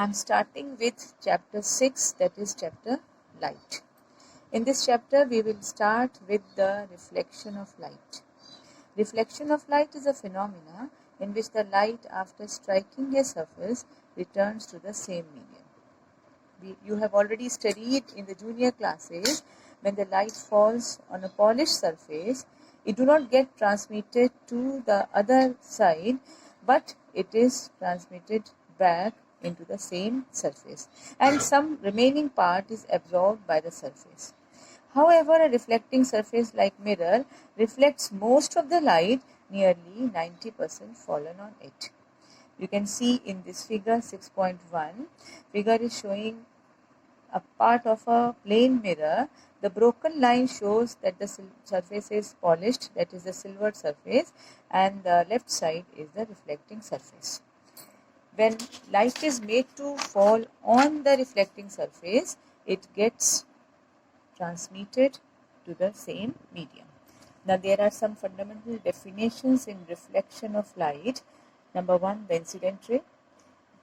I'm starting with chapter 6, that is chapter light. In this chapter we will start with the reflection of light. Reflection of light is a phenomena in which the light after striking a surface returns to the same medium. You have already studied in the junior classes when the light falls on a polished surface, it do not get transmitted to the other side, but it is transmitted back into the same surface, and some remaining part is absorbed by the surface. However, a reflecting surface like mirror reflects most of the light, nearly 90% fallen on it. You can see in this figure 6.1, figure is showing a part of a plane mirror. The broken line shows that the surface is polished, that is the silvered surface, and the left side is the reflecting surface. When light is made to fall on the reflecting surface, it gets transmitted to the same medium. Now there are some fundamental definitions in reflection of light. Number 1, the incident ray.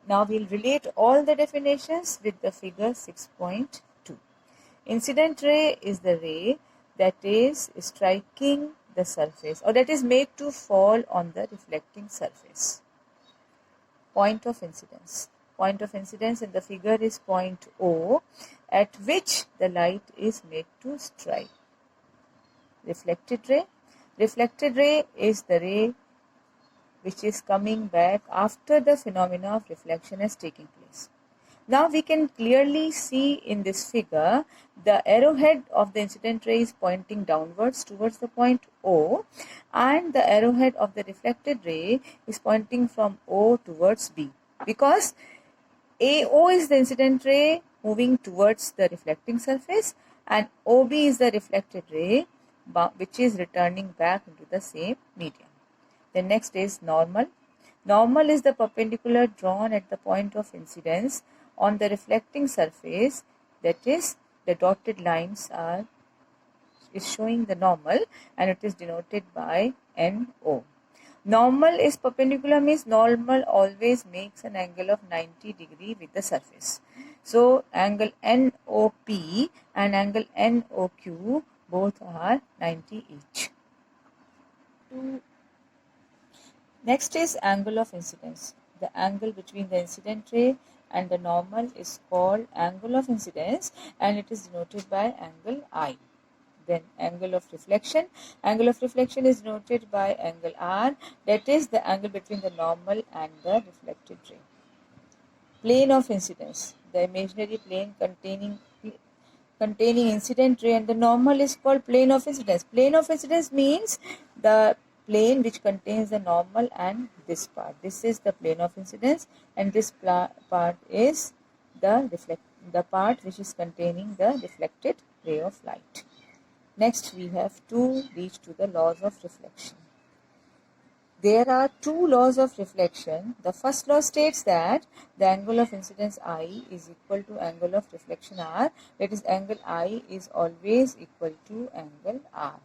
Now we'll relate all the definitions with the figure 6.2. Incident ray is the ray that is striking the surface, or that is made to fall on the reflecting surface. Point of incidence. Point of incidence in the figure is point O, at which the light is made to strike. Reflected ray. Reflected ray is the ray which is coming back after the phenomena of reflection has taken place. Now we can clearly see in this figure the arrowhead of the incident ray is pointing downwards towards the point O, and the arrowhead of the reflected ray is pointing from O towards B, because AO is the incident ray moving towards the reflecting surface, and OB is the reflected ray which is returning back into the same medium. The next is normal. Normal is the perpendicular drawn at the point of incidence on the reflecting surface, that is the dotted lines is showing the normal, and it is denoted by NO. Normal is perpendicular, means normal always makes an angle of 90 degree with the surface. So angle NOP and angle NOQ both are 90 each. Next is angle of incidence. The angle between the incident ray and the normal is called angle of incidence, and it is denoted by angle I. Then angle of reflection. Angle of reflection is denoted by angle R, that is the angle between the normal and the reflected ray. Plane of incidence. The imaginary plane containing incident ray and the normal is called plane of incidence. Plane of incidence means the plane which contains the normal and this part. This is the plane of incidence, and this part is the part which is containing the reflected ray of light. Next we have to reach to the laws of reflection. There are two laws of reflection. The first law states that the angle of incidence I is equal to angle of reflection R, that is angle I is always equal to angle R.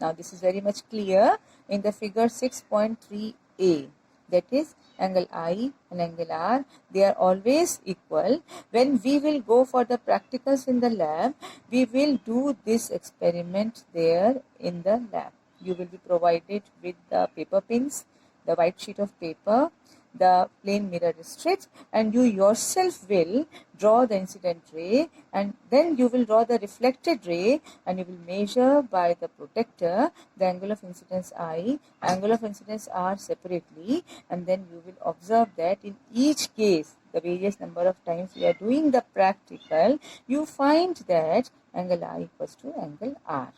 Now this is very much clear in the figure 6.3a, that is angle I and angle R, they are always equal. When we will go for the practicals in the lab, we will do this experiment there in the lab. You will be provided with the paper pins, the white sheet of paper, the plane mirror strips, and you yourself will draw the incident ray, and then you will draw the reflected ray, and you will measure by the protector the angle of incidence I, angle of incidence R separately, and then you will observe that in each case, the various number of times we are doing the practical, you find that angle I equals to angle R.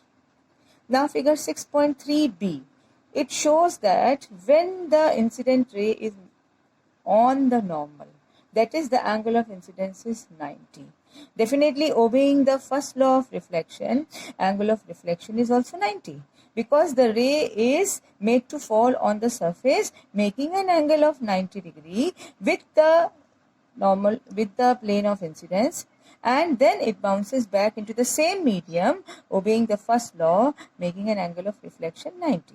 Now figure 6.3b, it shows that when the incident ray is on the normal, that is the angle of incidence is 90. Definitely obeying the first law of reflection, angle of reflection is also 90, because the ray is made to fall on the surface making an angle of 90 degree with the normal, with the plane of incidence, and then it bounces back into the same medium obeying the first law making an angle of reflection 90.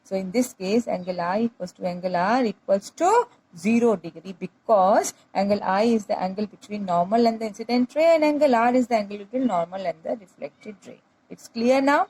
So in this case angle I equals to angle R equals to 0 degree, because angle I is the angle between normal and the incident ray, and angle R is the angle between normal and the reflected ray. It's clear now?